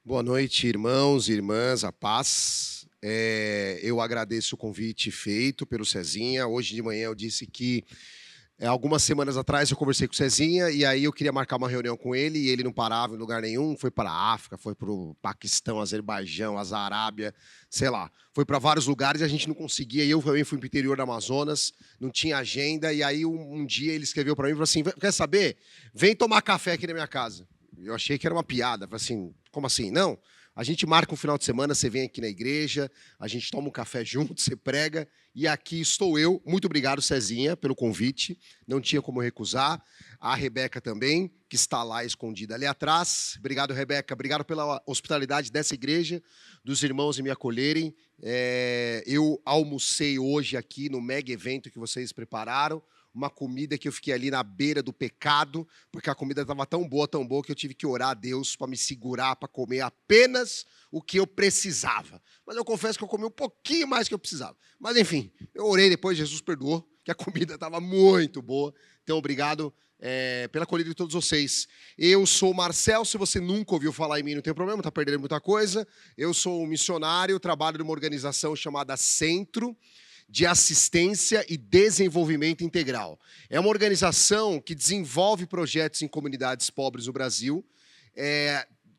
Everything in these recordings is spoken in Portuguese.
Boa noite, irmãos e irmãs, a paz. Eu agradeço o convite feito pelo Cezinha. Hoje de manhã eu disse que algumas semanas atrás eu conversei com o Cezinha e aí eu queria marcar uma reunião com ele e ele não parava em lugar nenhum. Foi para a África, foi para o Paquistão, Azerbaijão, Arábia, sei lá. Foi para vários lugares e a gente não conseguia. E eu também fui para o interior do Amazonas, não tinha agenda. E aí um dia ele escreveu para mim e falou assim, quer saber? Vem tomar café aqui na minha casa. Eu achei que era uma piada. Falei assim, como assim? Não, a gente marca um final de semana, você vem aqui na igreja, a gente toma um café junto, você prega, e aqui estou eu. Muito obrigado, Cezinha, pelo convite. Não tinha como recusar. A Rebeca também, que está lá escondida ali atrás. Obrigado, Rebeca. Obrigado pela hospitalidade dessa igreja, dos irmãos em me acolherem. Eu almocei hoje aqui no mega evento que vocês prepararam. Uma comida que eu fiquei ali na beira do pecado, porque a comida estava tão boa, que eu tive que orar a Deus para me segurar, para comer apenas o que eu precisava. Mas eu confesso que eu comi um pouquinho mais do que eu precisava. Mas, enfim, eu orei depois, Jesus perdoou, que a comida estava muito boa. Então, obrigado pela acolhida de todos vocês. Eu sou o Marcel, se você nunca ouviu falar em mim, não tem problema, está perdendo muita coisa. Eu sou um missionário, trabalho numa organização chamada Centro de Assistência e Desenvolvimento Integral. É uma organização que desenvolve projetos em comunidades pobres no Brasil,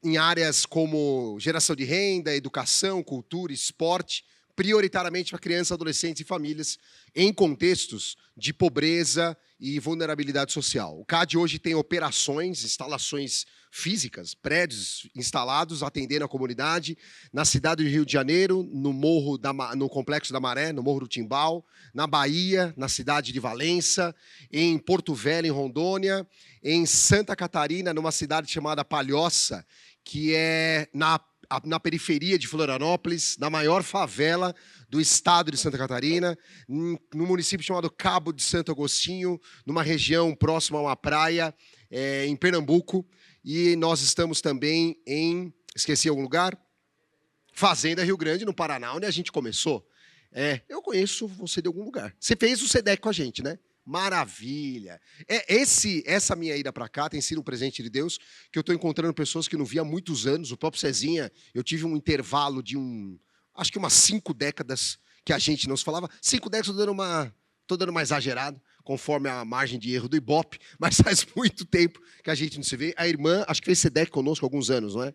em áreas como geração de renda, educação, cultura, esporte, prioritariamente para crianças, adolescentes e famílias em contextos de pobreza e vulnerabilidade social. O CAD hoje tem operações, instalações físicas, prédios instalados, atendendo a comunidade, na cidade do Rio de Janeiro, no Complexo da Maré, no Morro do Timbal, na Bahia, na cidade de Valença, em Porto Velho, em Rondônia, em Santa Catarina, numa cidade chamada Palhoça, que é na periferia de Florianópolis, na maior favela do estado de Santa Catarina, num município chamado Cabo de Santo Agostinho, numa região próxima a uma praia, em Pernambuco. E nós estamos também esqueci algum lugar? Fazenda Rio Grande, no Paraná, onde a gente começou. Eu conheço você de algum lugar. Você fez o SEDEC com a gente, né? Maravilha. Essa minha ida para cá tem sido um presente de Deus, que eu estou encontrando pessoas que não via há muitos anos. O próprio Cezinha, eu tive um intervalo de acho que umas 5 décadas que a gente não se falava. 5 décadas, estou dando uma exagerada, conforme a margem de erro do Ibope, mas faz muito tempo que a gente não se vê. A irmã, acho que fez SEDEC conosco há alguns anos, não é?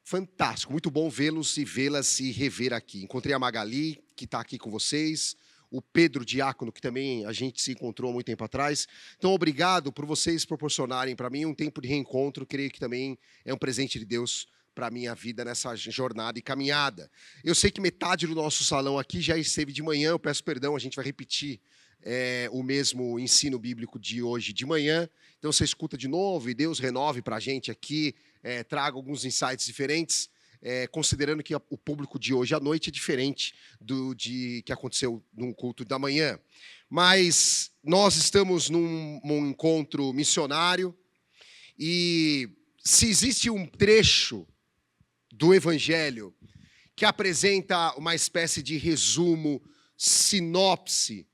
Fantástico, muito bom vê-los e vê-las e rever aqui. Encontrei a Magali, que está aqui com vocês, o Pedro Diácono, que também a gente se encontrou há muito tempo atrás. Então, obrigado por vocês proporcionarem para mim um tempo de reencontro. Creio que também é um presente de Deus para a minha vida nessa jornada e caminhada. Eu sei que metade do nosso salão aqui já esteve de manhã, eu peço perdão, a gente vai repetir o mesmo ensino bíblico de hoje de manhã. Então, você escuta de novo e Deus renove para a gente aqui, traga alguns insights diferentes. Considerando que o público de hoje à noite é diferente do que aconteceu no culto da manhã. Mas nós estamos num encontro missionário e se existe um trecho do Evangelho que apresenta uma espécie de resumo, sinopse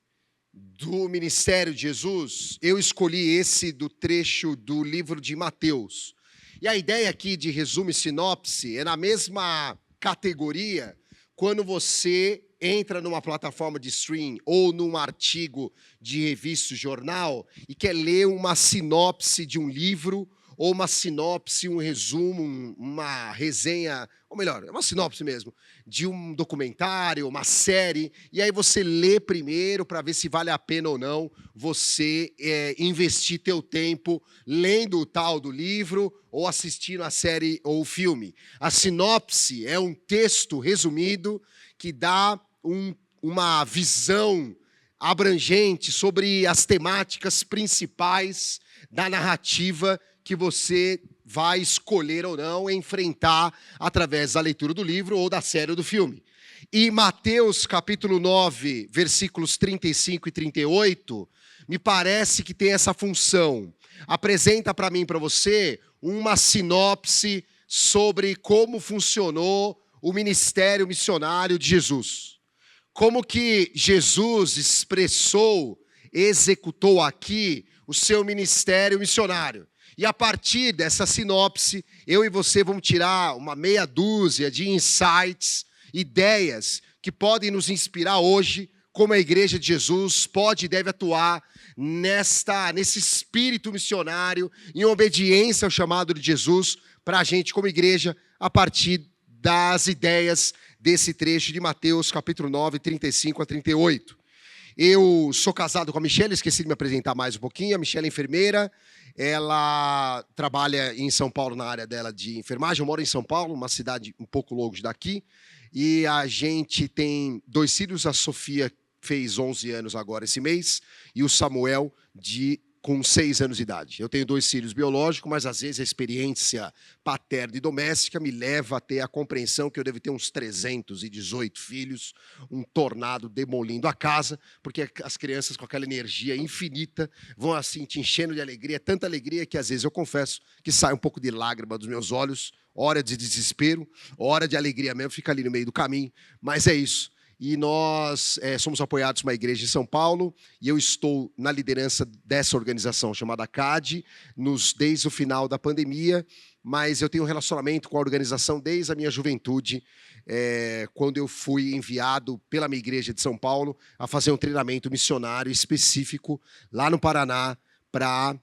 do ministério de Jesus, eu escolhi esse do trecho do livro de Mateus. E a ideia aqui de resumo e sinopse é na mesma categoria quando você entra numa plataforma de stream ou num artigo de revista, jornal, e quer ler uma sinopse de um livro, ou uma sinopse, um resumo, uma resenha, ou melhor, é uma sinopse mesmo, de um documentário, uma série, e aí você lê primeiro para ver se vale a pena ou não você investir teu tempo lendo o tal do livro ou assistindo a série ou o filme. A sinopse é um texto resumido que dá uma visão abrangente sobre as temáticas principais da narrativa que você vai escolher ou não enfrentar através da leitura do livro ou da série ou do filme. E Mateus capítulo 9, versículos 35 e 38, me parece que tem essa função. Apresenta para mim e para você uma sinopse sobre como funcionou o ministério missionário de Jesus. Como que Jesus expressou, executou aqui o seu ministério missionário. E a partir dessa sinopse, eu e você vamos tirar uma meia dúzia de insights, ideias que podem nos inspirar hoje, como a Igreja de Jesus pode e deve atuar nesse espírito missionário, em obediência ao chamado de Jesus, para a gente como igreja, a partir das ideias desse trecho de Mateus capítulo 9, 35 a 38. Eu sou casado com a Michelle, esqueci de me apresentar mais um pouquinho. A Michelle é enfermeira, ela trabalha em São Paulo na área dela de enfermagem. Eu moro em São Paulo, uma cidade um pouco longe daqui, e a gente tem 2 filhos. A Sofia fez 11 anos agora esse mês, e o Samuel com 6 anos de idade. Eu tenho 2 filhos biológicos, mas às vezes a experiência paterna e doméstica me leva a ter a compreensão que eu devo ter uns 318 filhos, um tornado demolindo a casa, porque as crianças com aquela energia infinita vão assim te enchendo de alegria, tanta alegria que às vezes eu confesso que sai um pouco de lágrima dos meus olhos, hora de desespero, hora de alegria mesmo, fica ali no meio do caminho, mas é isso. E nós somos apoiados por uma igreja em São Paulo, e eu estou na liderança dessa organização chamada CAD, desde o final da pandemia, mas eu tenho um relacionamento com a organização desde a minha juventude, quando eu fui enviado pela minha igreja de São Paulo a fazer um treinamento missionário específico lá no Paraná para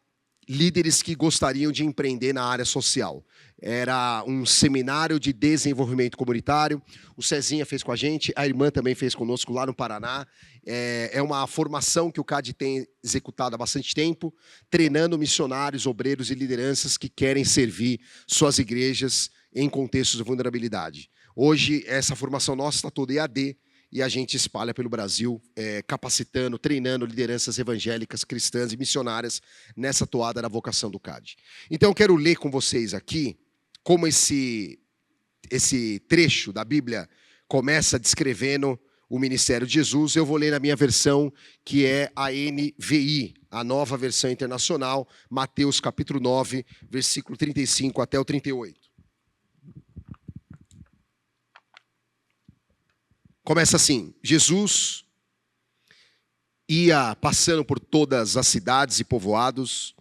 líderes que gostariam de empreender na área social. Era um seminário de desenvolvimento comunitário. O Cezinha fez com a gente, a irmã também fez conosco lá no Paraná. É uma formação que o CAD tem executado há bastante tempo, treinando missionários, obreiros e lideranças que querem servir suas igrejas em contextos de vulnerabilidade. Hoje, essa formação nossa está toda EAD, e a gente espalha pelo Brasil, capacitando, treinando lideranças evangélicas, cristãs e missionárias nessa toada da vocação do CAD. Então, eu quero ler com vocês aqui como esse trecho da Bíblia começa descrevendo o ministério de Jesus. Eu vou ler na minha versão, que é a NVI, a nova versão internacional, Mateus capítulo 9, versículo 35 até o 38. Começa assim: Jesus ia passando por todas as cidades e povoados,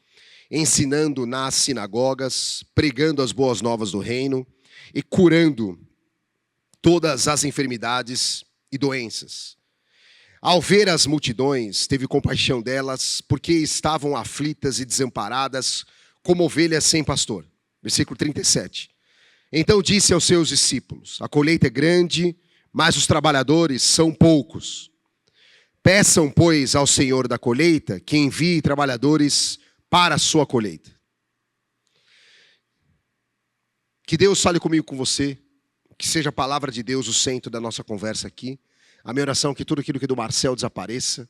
ensinando nas sinagogas, pregando as boas novas do reino e curando todas as enfermidades e doenças. Ao ver as multidões, teve compaixão delas, porque estavam aflitas e desamparadas, como ovelhas sem pastor. Versículo 37. Então disse aos seus discípulos: a colheita é grande, mas os trabalhadores são poucos. Peçam, pois, ao Senhor da colheita que envie trabalhadores para a sua colheita. Que Deus fale comigo, com você, que seja a palavra de Deus o centro da nossa conversa aqui. A minha oração é que tudo aquilo que é do Marcel desapareça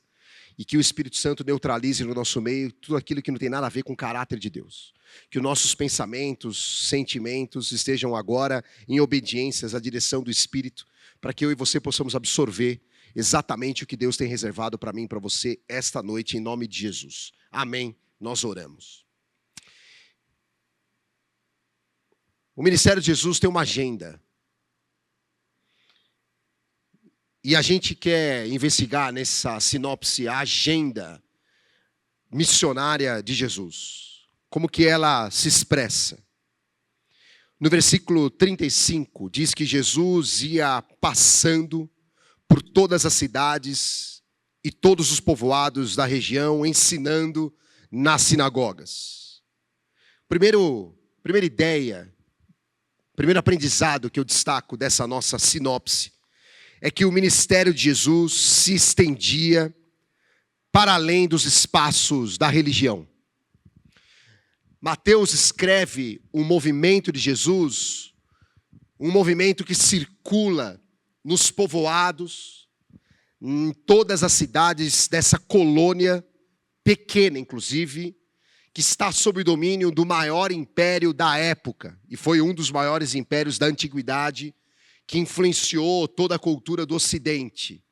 e que o Espírito Santo neutralize no nosso meio tudo aquilo que não tem nada a ver com o caráter de Deus. Que os nossos pensamentos, sentimentos estejam agora em obediências à direção do Espírito, para que eu e você possamos absorver exatamente o que Deus tem reservado para mim e para você esta noite, em nome de Jesus. Amém. Nós oramos. O ministério de Jesus tem uma agenda. E a gente quer investigar nessa sinopse a agenda missionária de Jesus. Como que ela se expressa. No versículo 35, diz que Jesus ia passando por todas as cidades e todos os povoados da região, ensinando nas sinagogas. Primeira ideia, primeiro aprendizado que eu destaco dessa nossa sinopse, é que o ministério de Jesus se estendia para além dos espaços da religião. Mateus escreve o movimento de Jesus, um movimento que circula nos povoados, em todas as cidades dessa colônia, pequena inclusive, que está sob o domínio do maior império da época, e foi um dos maiores impérios da antiguidade, que influenciou toda a cultura do Ocidente.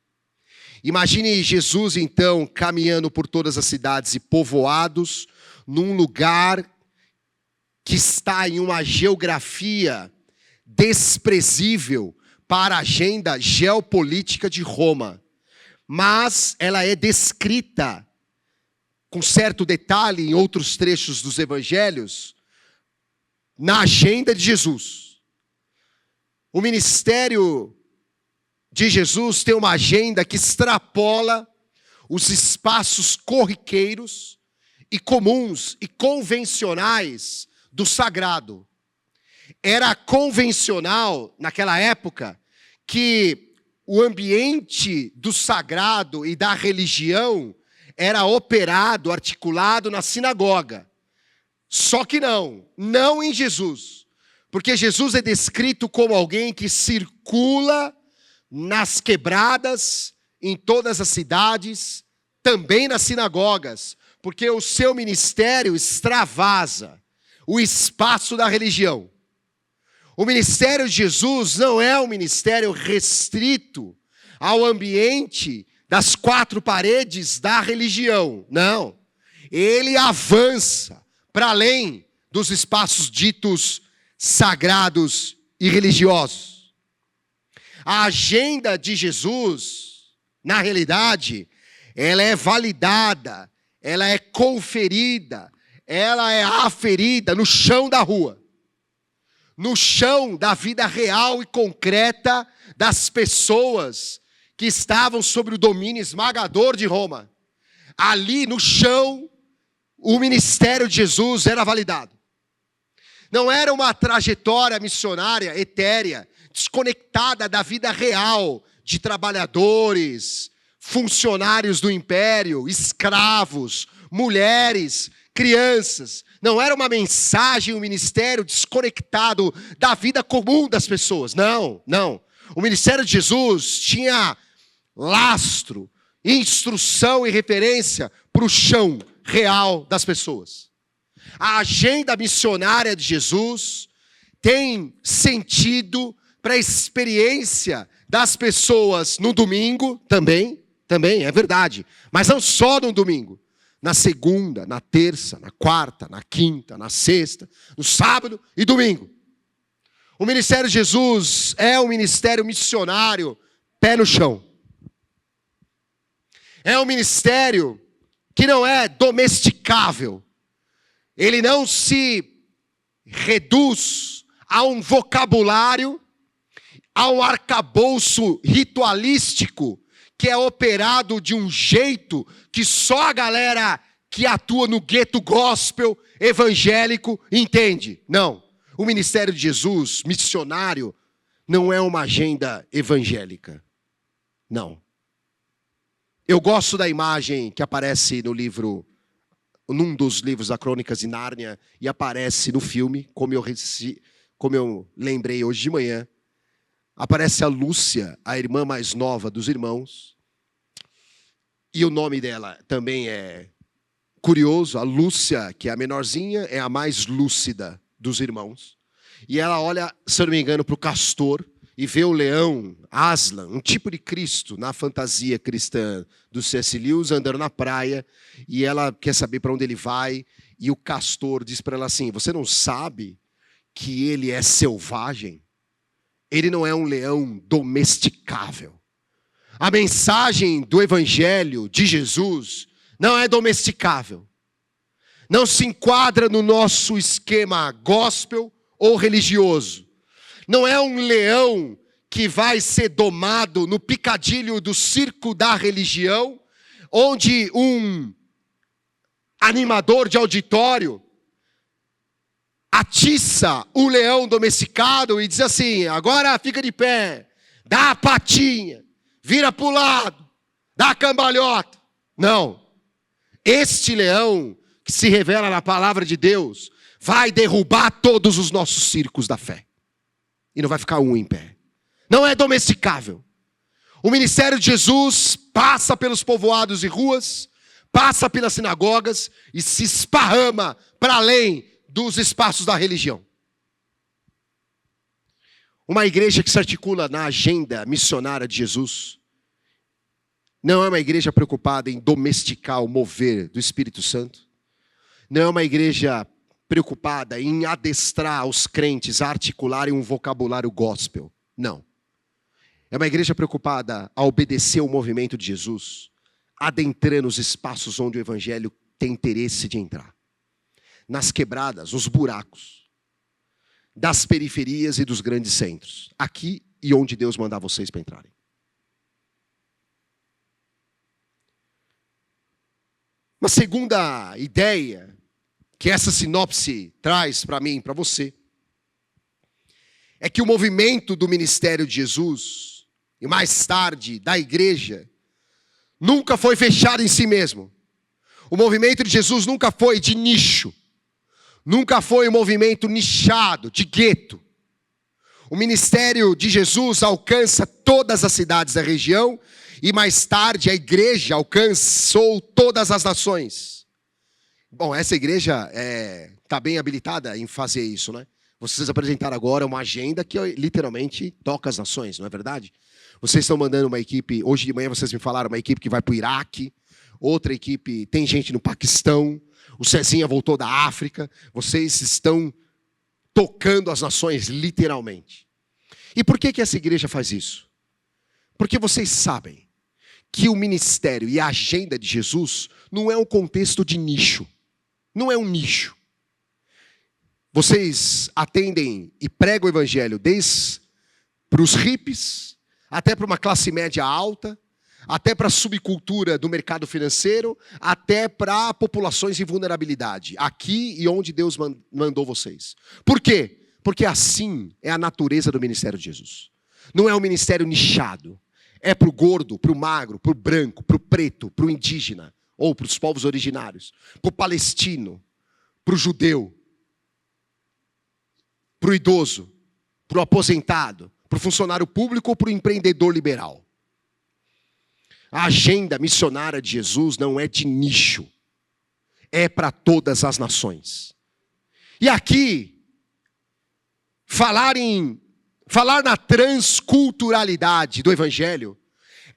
Imagine Jesus, então, caminhando por todas as cidades e povoados, num lugar que está em uma geografia desprezível para a agenda geopolítica de Roma. Mas ela é descrita com certo detalhe em outros trechos dos evangelhos, na agenda de Jesus. O ministério de Jesus tem uma agenda que extrapola os espaços corriqueiros e comuns e convencionais do sagrado. Era convencional, naquela época, que o ambiente do sagrado e da religião era operado, articulado na sinagoga. Só que não em Jesus. Porque Jesus é descrito como alguém que circula nas quebradas, em todas as cidades, também nas sinagogas, porque o seu ministério extravasa o espaço da religião. O ministério de Jesus não é um ministério restrito ao ambiente das quatro paredes da religião, não. Ele avança para além dos espaços ditos sagrados e religiosos. A agenda de Jesus, na realidade, ela é validada, ela é conferida, ela é aferida no chão da rua. No chão da vida real e concreta das pessoas que estavam sob o domínio esmagador de Roma. Ali no chão, o ministério de Jesus era validado. Não era uma trajetória missionária etérea, desconectada da vida real de trabalhadores, funcionários do império, escravos, mulheres, crianças. Não era uma mensagem, um ministério desconectado da vida comum das pessoas. Não. O ministério de Jesus tinha lastro, instrução e referência para o chão real das pessoas. A agenda missionária de Jesus tem sentido para a experiência das pessoas no domingo, também, é verdade. Mas não só no domingo. Na segunda, na terça, na quarta, na quinta, na sexta, no sábado e domingo. O ministério de Jesus é um ministério missionário, pé no chão. É um ministério que não é domesticável. Ele não se reduz a um vocabulário, a um arcabouço ritualístico que é operado de um jeito que só a galera que atua no gueto gospel evangélico entende. Não. O ministério de Jesus, missionário, não é uma agenda evangélica. Não. Eu gosto da imagem que aparece no livro, num dos livros da Crônicas de Nárnia, e aparece no filme, como eu lembrei hoje de manhã. Aparece a Lúcia, a irmã mais nova dos irmãos. E o nome dela também é curioso. A Lúcia, que é a menorzinha, é a mais lúcida dos irmãos. E ela olha, se eu não me engano, para o castor e vê o leão, Aslan, um tipo de Cristo na fantasia cristã do C.S. Lewis, andando na praia. E ela quer saber para onde ele vai. E o castor diz para ela assim: você não sabe que ele é selvagem? Ele não é um leão domesticável. A mensagem do evangelho de Jesus não é domesticável. Não se enquadra no nosso esquema gospel ou religioso. Não é um leão que vai ser domado no picadilho do circo da religião, onde um animador de auditório atiça o leão domesticado e diz assim: agora fica de pé, dá a patinha, vira para o lado, dá a cambalhota. Não. Este leão que se revela na palavra de Deus vai derrubar todos os nossos circos da fé. E não vai ficar um em pé. Não é domesticável. O ministério de Jesus passa pelos povoados e ruas, passa pelas sinagogas e se esparrama para além dos espaços da religião. Uma igreja que se articula na agenda missionária de Jesus não é uma igreja preocupada em domesticar o mover do Espírito Santo. Não é uma igreja preocupada em adestrar os crentes a articularem um vocabulário gospel. Não. É uma igreja preocupada a obedecer o movimento de Jesus, adentrando os espaços onde o evangelho tem interesse de entrar. Nas quebradas, nos buracos, das periferias e dos grandes centros. Aqui e onde Deus mandar vocês para entrarem. Uma segunda ideia que essa sinopse traz para mim, para você, é que o movimento do ministério de Jesus, e mais tarde da igreja, nunca foi fechado em si mesmo. O movimento de Jesus nunca foi de nicho. Nunca foi um movimento nichado, de gueto. O ministério de Jesus alcança todas as cidades da região e mais tarde a igreja alcançou todas as nações. Bom, essa igreja está bem habilitada em fazer isso, né? Vocês apresentaram agora uma agenda que literalmente toca as nações, não é verdade? Vocês estão mandando uma equipe, hoje de manhã vocês me falaram, uma equipe que vai para o Iraque, outra equipe, tem gente no Paquistão, o Cezinha voltou da África, vocês estão tocando as nações, literalmente. E por que essa igreja faz isso? Porque vocês sabem que o ministério e a agenda de Jesus não é um contexto de nicho. Não é um nicho. Vocês atendem e pregam o evangelho desde para os hippies, até para uma classe média alta, até para a subcultura do mercado financeiro, até para populações em vulnerabilidade. Aqui e onde Deus mandou vocês. Por quê? Porque assim é a natureza do ministério de Jesus. Não é um ministério nichado. É para o gordo, para o magro, para o branco, para o preto, para o indígena, ou para os povos originários, para o palestino, para o judeu, para o idoso, para o aposentado, para o funcionário público ou para o empreendedor liberal. A agenda missionária de Jesus não é de nicho. É para todas as nações. E aqui, falar na transculturalidade do evangelho,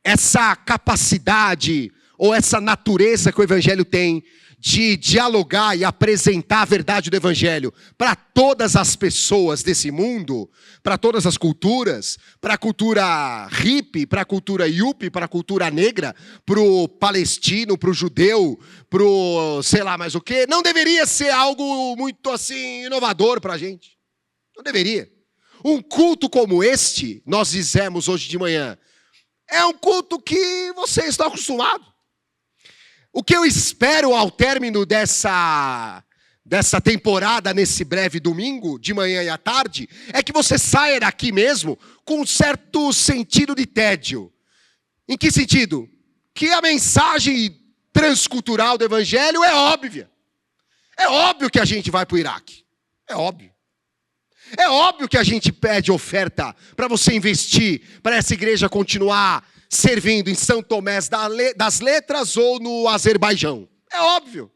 essa capacidade ou essa natureza que o evangelho tem de dialogar e apresentar a verdade do evangelho para todas as pessoas desse mundo, para todas as culturas, para a cultura hippie, para a cultura yuppie, para a cultura negra, para o palestino, para o judeu, para o sei lá mais o quê, não deveria ser algo muito assim inovador para a gente. Não deveria. Um culto como este, nós dizemos hoje de manhã, é um culto que você está acostumado. O que eu espero ao término dessa temporada, nesse breve domingo, de manhã e à tarde, é que você saia daqui mesmo com um certo sentido de tédio. Em que sentido? Que a mensagem transcultural do evangelho é óbvia. É óbvio que a gente vai para o Iraque. É óbvio. É óbvio que a gente pede oferta para você investir, para essa igreja continuar servindo em São Tomé das Letras ou no Azerbaijão. É óbvio.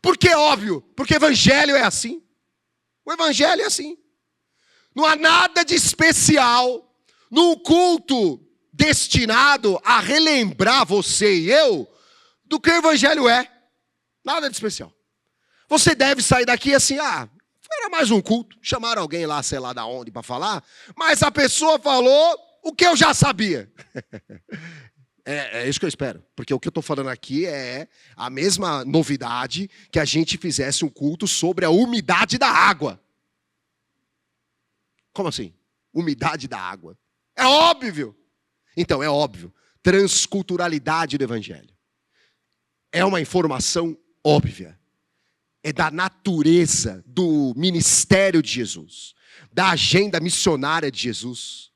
Por que é óbvio? Porque o evangelho é assim. O evangelho é assim. Não há nada de especial num culto destinado a relembrar você e eu do que o evangelho é. Nada de especial. Você deve sair daqui assim, era mais um culto. Chamaram alguém lá, sei lá da onde, para falar, mas a pessoa falou o que eu já sabia. É isso que eu espero. Porque o que eu estou falando aqui é a mesma novidade que a gente fizesse um culto sobre a umidade da água. Como assim? Umidade da água. É óbvio. Então, é óbvio. Transculturalidade do evangelho. É uma informação óbvia. É da natureza do ministério de Jesus. Da agenda missionária de Jesus.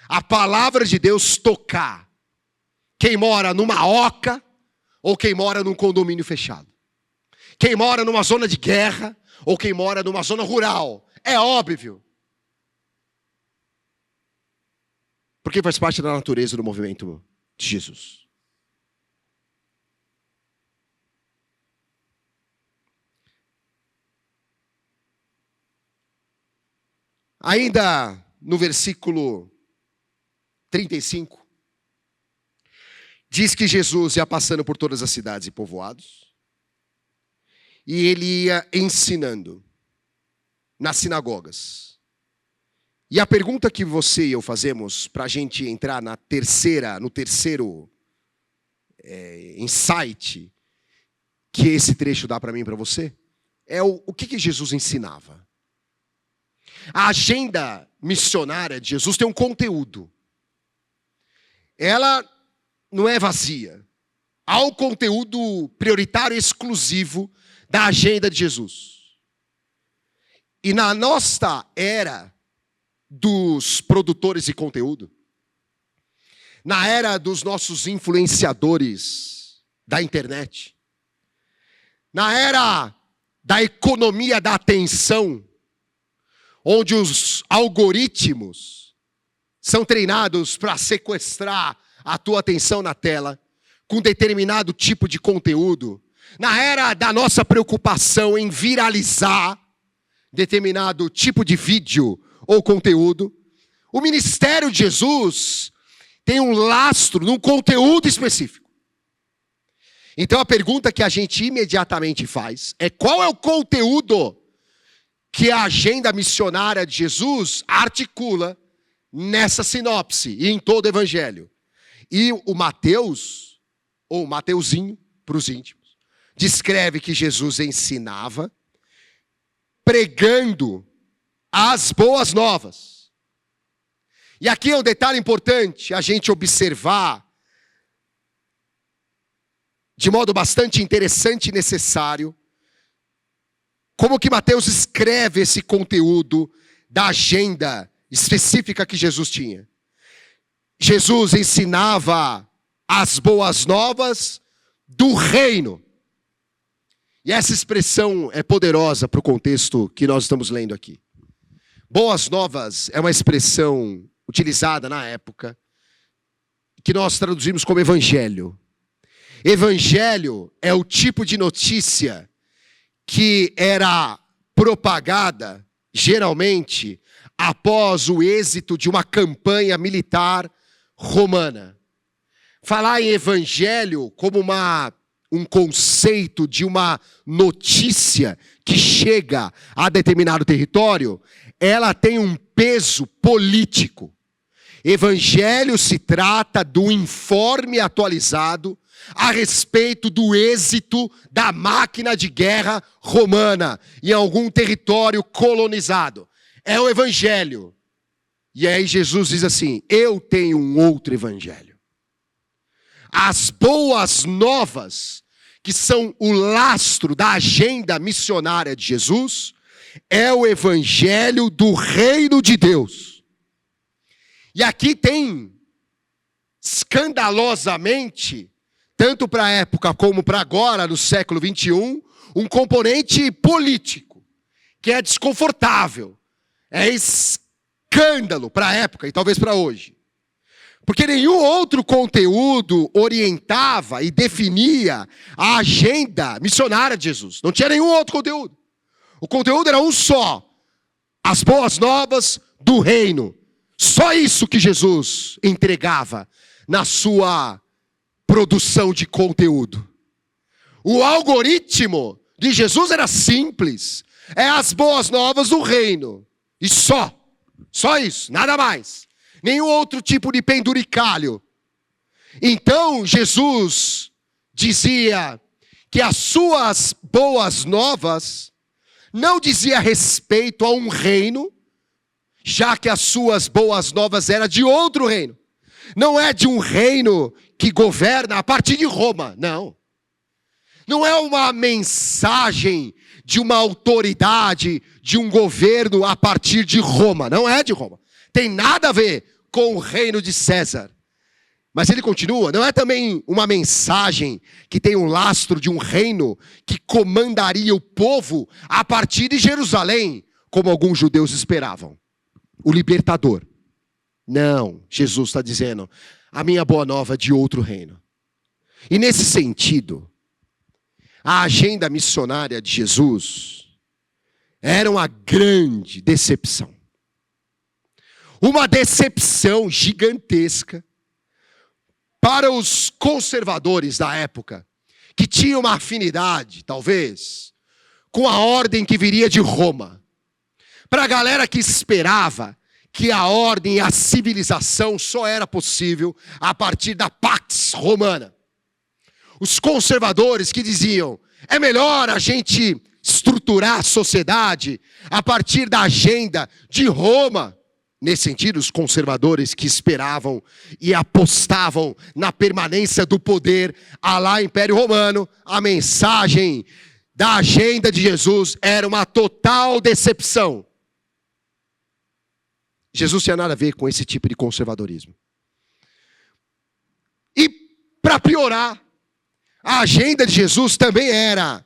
A palavra de Deus tocar quem mora numa oca ou quem mora num condomínio fechado. Quem mora numa zona de guerra ou quem mora numa zona rural. É óbvio. Porque faz parte da natureza do movimento de Jesus. Ainda no versículo 35, diz que Jesus ia passando por todas as cidades e povoados, e ele ia ensinando nas sinagogas. E a pergunta que você e eu fazemos para a gente entrar no terceiro insight, que esse trecho dá para mim e para você é o que Jesus ensinava. A agenda missionária de Jesus tem um conteúdo. Ela não é vazia. Há um conteúdo prioritário e exclusivo da agenda de Jesus. E na nossa era dos produtores de conteúdo, na era dos nossos influenciadores da internet, na era da economia da atenção, onde os algoritmos são treinados para sequestrar a tua atenção na tela, com determinado tipo de conteúdo, na era da nossa preocupação em viralizar determinado tipo de vídeo ou conteúdo, o ministério de Jesus tem um lastro num conteúdo específico. Então a pergunta que a gente imediatamente faz é: qual é o conteúdo que a agenda missionária de Jesus articula nessa sinopse e em todo o evangelho? E o Mateus, ou Mateuzinho para os íntimos, descreve que Jesus ensinava pregando as boas novas. E aqui é um detalhe importante a gente observar de modo bastante interessante e necessário como que Mateus escreve esse conteúdo da agenda específica que Jesus tinha. Jesus ensinava as boas novas do reino. E essa expressão é poderosa para o contexto que nós estamos lendo aqui. Boas novas é uma expressão utilizada na época que nós traduzimos como evangelho. Evangelho é o tipo de notícia que era propagada, geralmente, após o êxito de uma campanha militar romana. Falar em evangelho como um conceito de uma notícia que chega a determinado território, ela tem um peso político. Evangelho se trata do informe atualizado a respeito do êxito da máquina de guerra romana em algum território colonizado. É o evangelho. E aí Jesus diz assim: eu tenho um outro evangelho. As boas novas, que são o lastro da agenda missionária de Jesus, é o evangelho do reino de Deus. E aqui tem, escandalosamente, tanto para a época como para agora, no século 21, um componente político, que é desconfortável, é escândalo para a época e talvez para hoje. Porque nenhum outro conteúdo orientava e definia a agenda missionária de Jesus. Não tinha nenhum outro conteúdo. O conteúdo era um só: as boas novas do reino. Só isso que Jesus entregava na sua produção de conteúdo. O algoritmo de Jesus era simples: é as boas novas do reino. E só isso, nada mais. Nenhum outro tipo de penduricalho. Então Jesus dizia que as suas boas novas não dizia respeito a um reino, já que as suas boas novas eram de outro reino. Não é de um reino que governa a partir de Roma, não. Não é uma mensagem de uma autoridade, de um governo a partir de Roma. Não é de Roma. Tem nada a ver com o reino de César. Mas ele continua: não é também uma mensagem que tem um lastro de um reino que comandaria o povo a partir de Jerusalém, como alguns judeus esperavam. O libertador. Não, Jesus está dizendo: a minha boa nova é de outro reino. E nesse sentido, a agenda missionária de Jesus era uma grande decepção. Uma decepção gigantesca para os conservadores da época, que tinham uma afinidade, talvez, com a ordem que viria de Roma. Para a galera que esperava que a ordem e a civilização só era possível a partir da Pax Romana. Os conservadores que diziam: É melhor a gente estruturar a sociedade a partir da agenda de Roma. Nesse sentido, os conservadores que esperavam e apostavam na permanência do poder à lá Império Romano, a mensagem da agenda de Jesus era uma total decepção. Jesus tinha nada a ver com esse tipo de conservadorismo. E, para piorar, a agenda de Jesus também era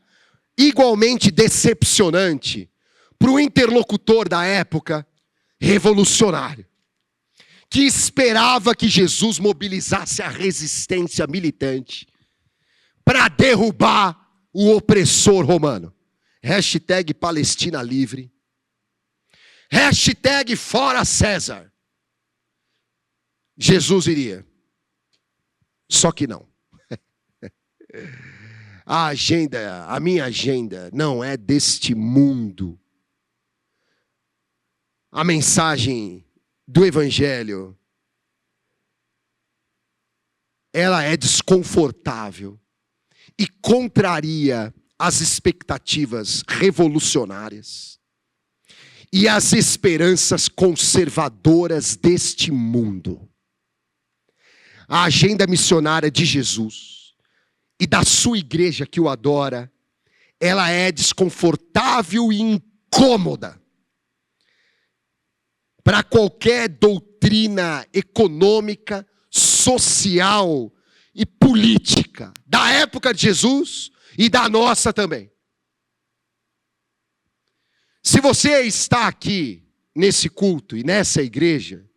igualmente decepcionante para o interlocutor da época, revolucionário, que esperava que Jesus mobilizasse a resistência militante para derrubar o opressor romano. Hashtag Palestina livre. Hashtag fora César. Jesus iria. Só que não. A minha agenda não é deste mundo. A mensagem do Evangelho, ela é desconfortável e contraria as expectativas revolucionárias e as esperanças conservadoras deste mundo. A agenda missionária de Jesus e da sua igreja que o adora, ela é desconfortável e incômoda para qualquer doutrina econômica, social e política da época de Jesus e da nossa também. Se você está aqui nesse culto e nessa igreja,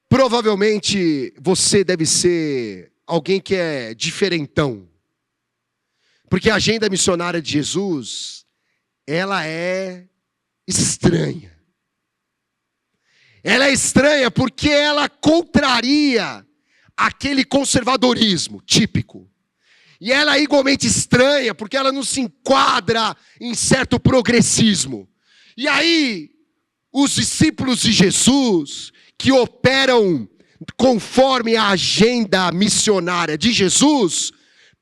provavelmente você deve ser alguém que é diferentão. Porque a agenda missionária de Jesus, ela é estranha. Ela é estranha porque ela contraria aquele conservadorismo típico. E ela é igualmente estranha porque ela não se enquadra em certo progressismo. E aí, os discípulos de Jesus, que operam conforme a agenda missionária de Jesus,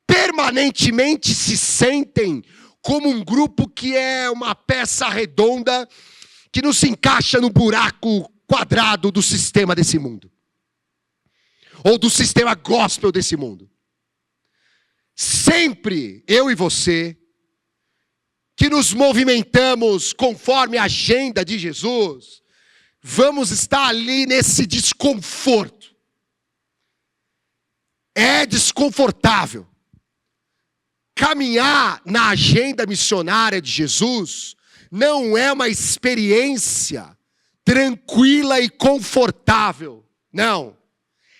permanentemente se sentem como um grupo que é uma peça redonda que não se encaixa no buraco quadrado do sistema desse mundo. Ou do sistema gospel desse mundo. Sempre, eu e você, que nos movimentamos conforme a agenda de Jesus, vamos estar ali nesse desconforto. É desconfortável. Caminhar na agenda missionária de Jesus não é uma experiência tranquila e confortável. Não.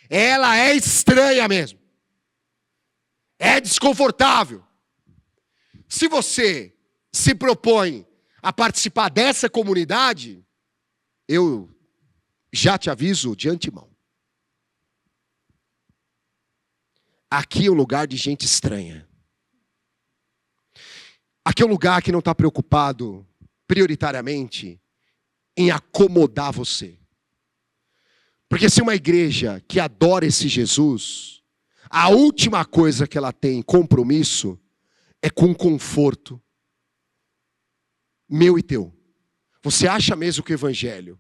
Ela é estranha mesmo. É desconfortável. Se você se propõe a participar dessa comunidade, eu já te aviso de antemão. Aqui é um lugar de gente estranha. Aqui é um lugar que não está preocupado prioritariamente em acomodar você. Porque se uma igreja que adora esse Jesus, a última coisa que ela tem compromisso é com conforto meu e teu. Você acha mesmo que o Evangelho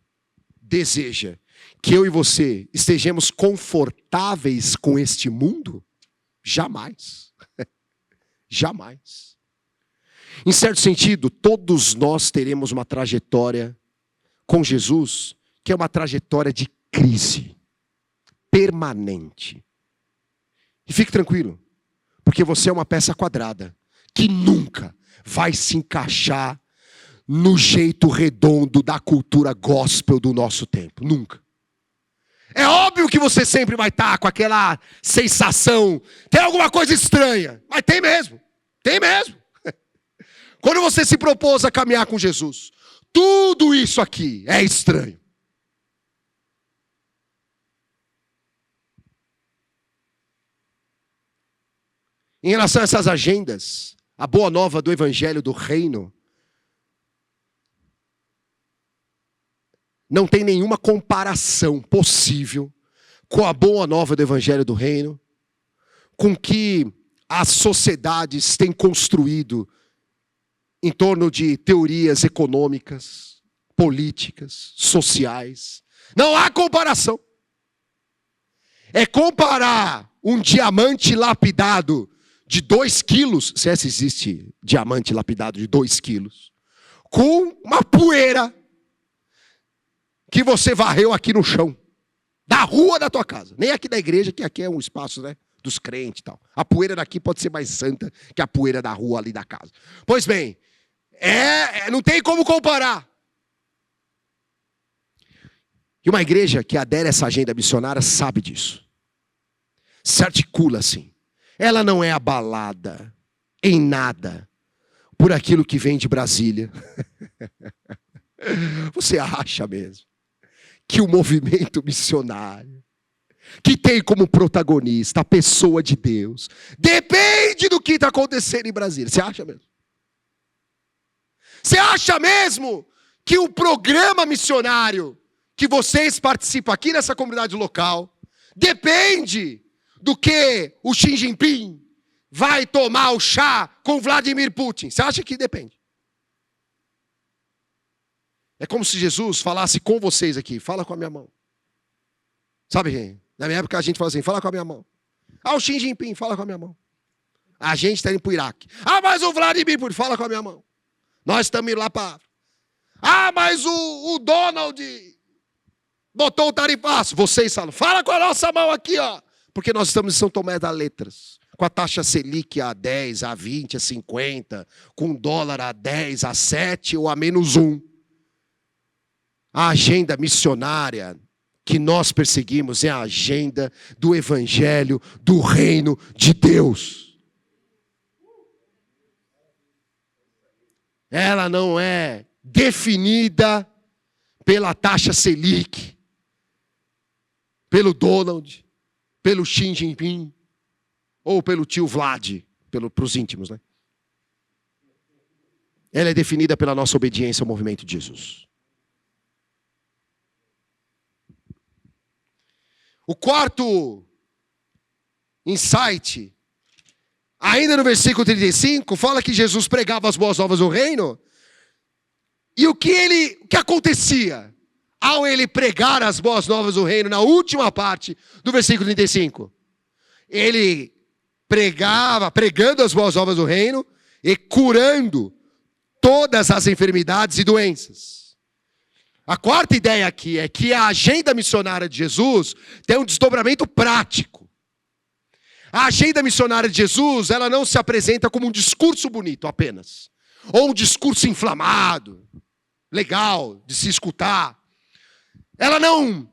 deseja que eu e você estejamos confortáveis com este mundo? Jamais. Jamais. Em certo sentido, todos nós teremos uma trajetória com Jesus, que é uma trajetória de crise permanente. E fique tranquilo, porque você é uma peça quadrada, que nunca vai se encaixar no jeito redondo da cultura gospel do nosso tempo. Nunca. É óbvio que você sempre vai estar com aquela sensação, tem alguma coisa estranha, mas tem mesmo. Tem mesmo. Quando você se propôs a caminhar com Jesus, tudo isso aqui é estranho. Em relação a essas agendas, a boa nova do Evangelho do Reino não tem nenhuma comparação possível com a boa nova do Evangelho do Reino, com que as sociedades têm construído em torno de teorias econômicas, políticas, sociais. Não há comparação. É comparar um diamante lapidado de 2 quilos, se existe diamante lapidado de 2 quilos, com uma poeira que você varreu aqui no chão, da rua da tua casa. Nem aqui da igreja, que aqui é um espaço, né, dos crentes e tal. A poeira daqui pode ser mais santa que a poeira da rua ali da casa. Pois bem, não tem como comparar. E uma igreja que adere a essa agenda missionária sabe disso. Se articula assim. Ela não é abalada em nada por aquilo que vem de Brasília. Você acha mesmo que o movimento missionário, que tem como protagonista a pessoa de Deus, depende do que está acontecendo em Brasília? Você acha mesmo? Você acha mesmo que o programa missionário que vocês participam aqui nessa comunidade local depende do que o Xi Jinping vai tomar o chá com Vladimir Putin? Você acha que depende? É como se Jesus falasse com vocês aqui: fala com a minha mão. Sabe, na minha época a gente fala assim: fala com a minha mão. Ah, o Xi Jinping, fala com a minha mão. A gente está indo para o Iraque. Ah, mas o Vladimir Putin, fala com a minha mão. Nós estamos indo lá para... Ah, mas o Donald botou o tarifaço. Vocês falam: fala com a nossa mão aqui, ó. Porque nós estamos em São Tomé das Letras, com a taxa Selic a 10, a 20, a 50, com o dólar a 10, a 7 ou a -1. A agenda missionária que nós perseguimos é a agenda do evangelho do reino de Deus. Ela não é definida pela taxa Selic, pelo Donald, pelo Xi Jinping, ou pelo tio Vlad, para os íntimos, né? Ela é definida pela nossa obediência ao movimento de Jesus. O quarto insight, ainda no versículo 35, fala que Jesus pregava as boas novas do reino. E o que acontecia ao ele pregar as boas novas do reino, na última parte do versículo 35? Ele pregando as boas novas do reino e curando todas as enfermidades e doenças. A quarta ideia aqui é que a agenda missionária de Jesus tem um desdobramento prático. A agenda missionária de Jesus, ela não se apresenta como um discurso bonito apenas, ou um discurso inflamado, legal de se escutar. Ela não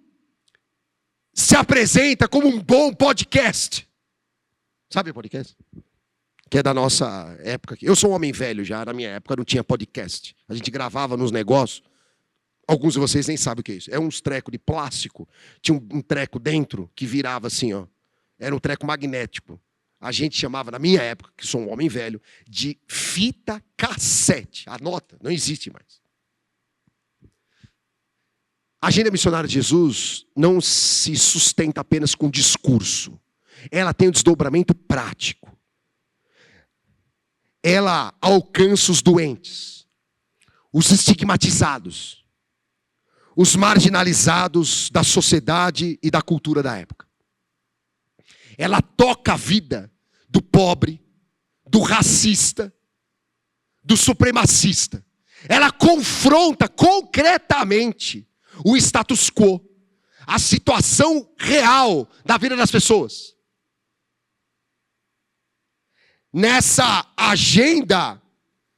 se apresenta como um bom podcast. Sabe podcast? Que é da nossa época. Eu sou um homem velho já, na minha época não tinha podcast. A gente gravava nos negócios. Alguns de vocês nem sabem o que é isso. É uns trecos de plástico. Tinha um treco dentro que virava assim, ó. Era um treco magnético. A gente chamava, na minha época, que sou um homem velho, de fita cassete. Anota, não existe mais. A agenda missionária de Jesus não se sustenta apenas com discurso. Ela tem um desdobramento prático. Ela alcança os doentes, os estigmatizados, os marginalizados da sociedade e da cultura da época. Ela toca a vida do pobre, do racista, do supremacista. Ela confronta concretamente o status quo, a situação real da vida das pessoas. Nessa agenda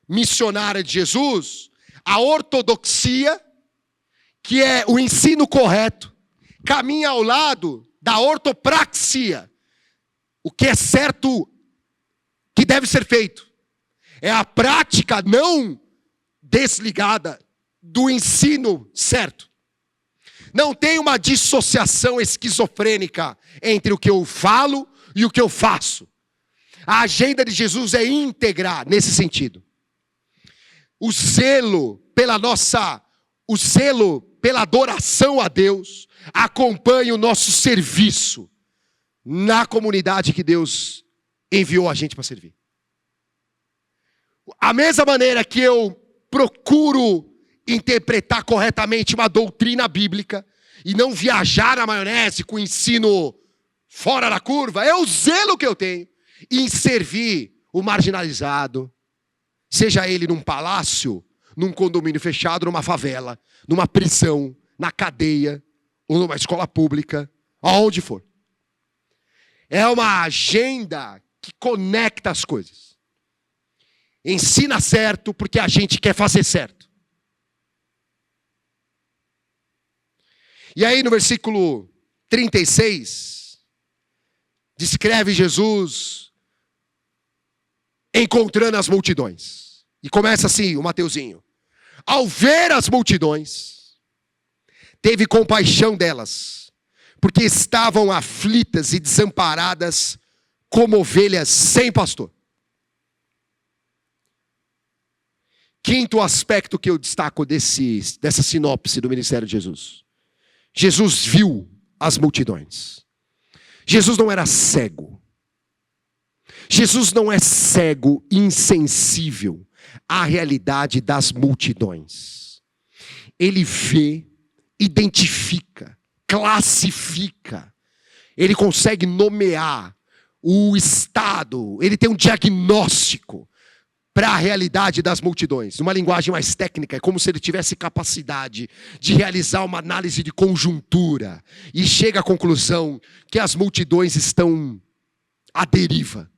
missionária de Jesus, a ortodoxia, que é o ensino correto, caminha ao lado da ortopraxia, o que é certo, que deve ser feito. É a prática não desligada do ensino certo. Não tem uma dissociação esquizofrênica entre o que eu falo e o que eu faço. A agenda de Jesus é íntegra nesse sentido. O zelo pela adoração a Deus acompanha o nosso serviço na comunidade que Deus enviou a gente para servir. A mesma maneira que eu procuro interpretar corretamente uma doutrina bíblica e não viajar na maionese com o ensino fora da curva, é o zelo que eu tenho em servir o marginalizado, seja ele num palácio, num condomínio fechado, numa favela, numa prisão, na cadeia, ou numa escola pública, aonde for. É uma agenda que conecta as coisas. Ensina certo porque a gente quer fazer certo. E aí no versículo 36, descreve Jesus encontrando as multidões. E começa assim o Mateuzinho. Ao ver as multidões, teve compaixão delas, porque estavam aflitas e desamparadas como ovelhas sem pastor. Quinto aspecto que eu destaco dessa sinopse do ministério de Jesus. Jesus viu as multidões. Jesus não era cego. Jesus não é cego, insensível à realidade das multidões. Ele vê, identifica, classifica. Ele consegue nomear o estado. Ele tem um diagnóstico para a realidade das multidões. Uma linguagem mais técnica, é como se ele tivesse capacidade de realizar uma análise de conjuntura e chega à conclusão que as multidões estão à deriva,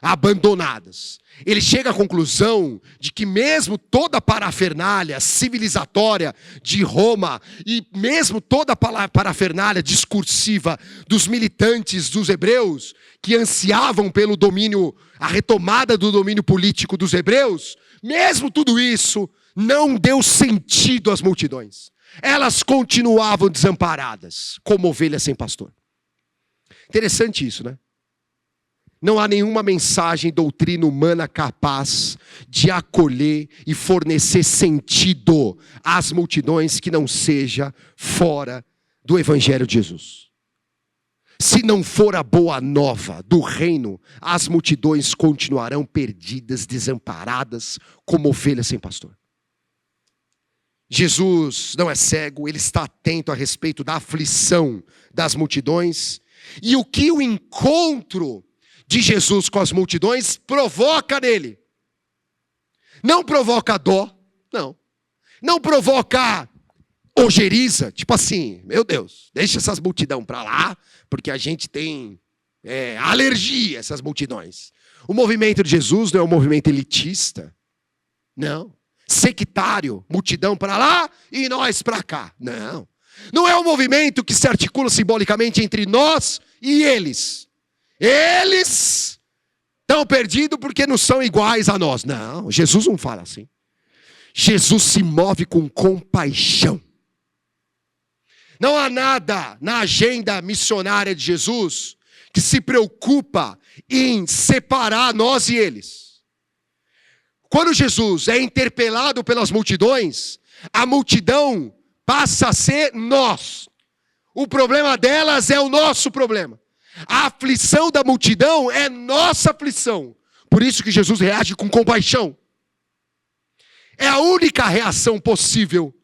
abandonadas. Ele chega à conclusão de que mesmo toda a parafernália civilizatória de Roma e mesmo toda a parafernália discursiva dos militantes dos hebreus que ansiavam pelo domínio, a retomada do domínio político dos hebreus, mesmo tudo isso não deu sentido às multidões. Elas continuavam desamparadas, como ovelhas sem pastor. Interessante isso, né? Não há nenhuma mensagem, doutrina humana capaz de acolher e fornecer sentido às multidões que não seja fora do Evangelho de Jesus. Se não for a boa nova do reino, as multidões continuarão perdidas, desamparadas, como ovelhas sem pastor. Jesus não é cego, ele está atento a respeito da aflição das multidões. E o que o encontro de Jesus com as multidões provoca nele. Não provoca dó, não. Não provoca ojeriza, tipo assim, meu Deus, deixa essas multidões para lá, porque a gente tem alergia a essas multidões. O movimento de Jesus não é um movimento elitista, não. Sectário, multidão para lá e nós para cá, não. Não é um movimento que se articula simbolicamente entre nós e eles. Eles estão perdidos porque não são iguais a nós. Não, Jesus não fala assim. Jesus se move com compaixão. Não há nada na agenda missionária de Jesus que se preocupa em separar nós e eles. Quando Jesus é interpelado pelas multidões, a multidão passa a ser nós. O problema delas é o nosso problema. A aflição da multidão é nossa aflição. Por isso que Jesus reage com compaixão. É a única reação possível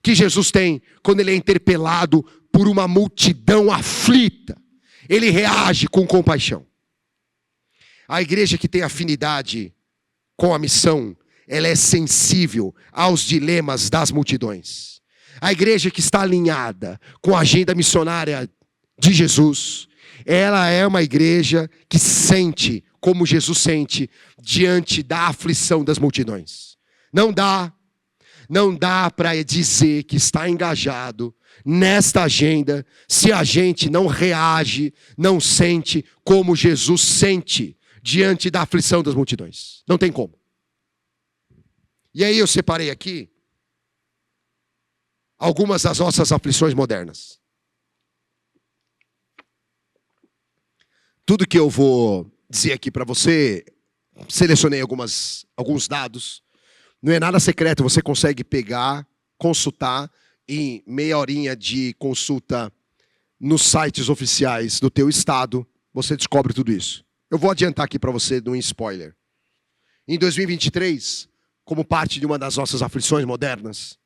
que Jesus tem quando ele é interpelado por uma multidão aflita. Ele reage com compaixão. A igreja que tem afinidade com a missão, ela é sensível aos dilemas das multidões. A igreja que está alinhada com a agenda missionária de Jesus, ela é uma igreja que sente como Jesus sente diante da aflição das multidões. Não dá para dizer que está engajado nesta agenda se a gente não reage, não sente como Jesus sente diante da aflição das multidões. Não tem como. E aí eu separei aqui algumas das nossas aflições modernas. Tudo que eu vou dizer aqui para você, selecionei alguns dados. Não é nada secreto, você consegue pegar, consultar em meia horinha de consulta nos sites oficiais do teu estado, você descobre tudo isso. Eu vou adiantar aqui para você de um spoiler. Em 2023, como parte de uma das nossas aflições modernas,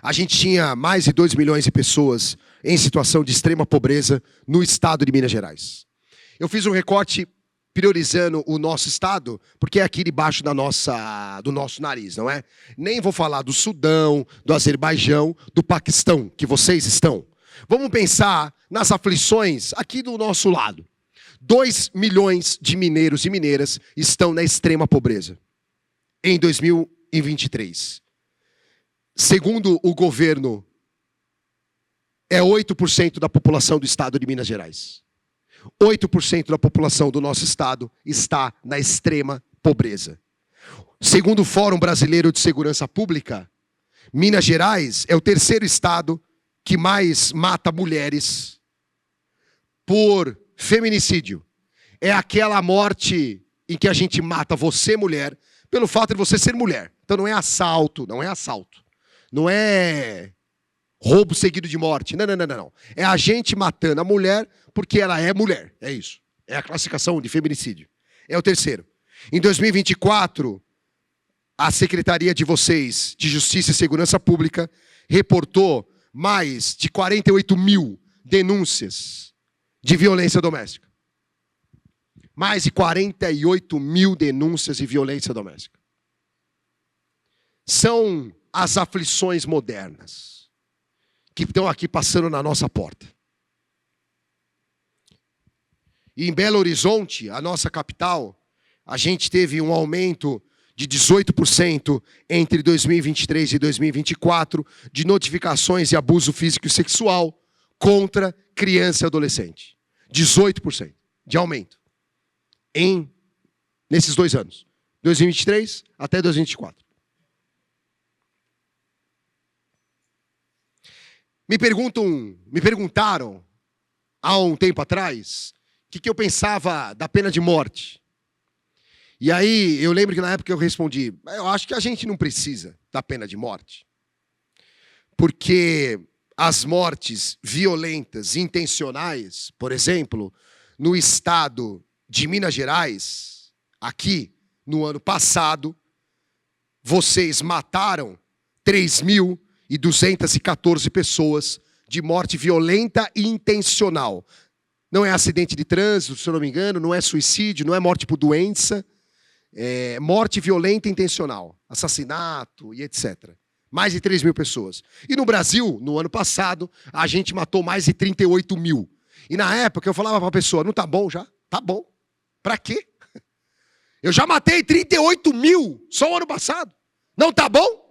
a gente tinha mais de 2 milhões de pessoas em situação de extrema pobreza no estado de Minas Gerais. Eu fiz um recorte priorizando o nosso estado, porque é aqui debaixo do nosso nariz, não é? Nem vou falar do Sudão, do Azerbaijão, do Paquistão, que vocês estão. Vamos pensar nas aflições aqui do nosso lado. 2 milhões de mineiros e mineiras estão na extrema pobreza em 2023. Segundo o governo, é 8% da população do estado de Minas Gerais. 8% da população do nosso estado está na extrema pobreza. Segundo o Fórum Brasileiro de Segurança Pública, Minas Gerais é o terceiro estado que mais mata mulheres por feminicídio. É aquela morte em que a gente mata você, mulher, pelo fato de você ser mulher. Então não é assalto, não é assalto. Não é roubo seguido de morte. Não. É a gente matando a mulher porque ela é mulher. É isso. É a classificação de feminicídio. É o terceiro. Em 2024, a Secretaria de vocês, de Justiça e Segurança Pública, reportou mais de 48 mil denúncias de violência doméstica. Mais de 48 mil denúncias de violência doméstica. São as aflições modernas que estão aqui passando na nossa porta. E em Belo Horizonte, a nossa capital, a gente teve um aumento de 18% entre 2023 e 2024 de notificações de abuso físico e sexual contra criança e adolescente. 18% de aumento nesses 2 anos. 2023 até 2024. Me perguntaram há um tempo atrás o que eu pensava da pena de morte. E aí eu lembro que na época eu respondi, eu acho que a gente não precisa da pena de morte. Porque as mortes violentas, intencionais, por exemplo, no estado de Minas Gerais, aqui, no ano passado, vocês mataram 3.214 pessoas de morte violenta e intencional. Não é acidente de trânsito, se eu não me engano, não é suicídio, não é morte por doença, é morte violenta e intencional, assassinato e etc. Mais de 3 mil pessoas. E no Brasil, no ano passado, a gente matou mais de 38 mil. E na época eu falava para a pessoa, não tá bom já? Tá bom. Para quê? Eu já matei 38 mil só o ano passado. Não tá bom?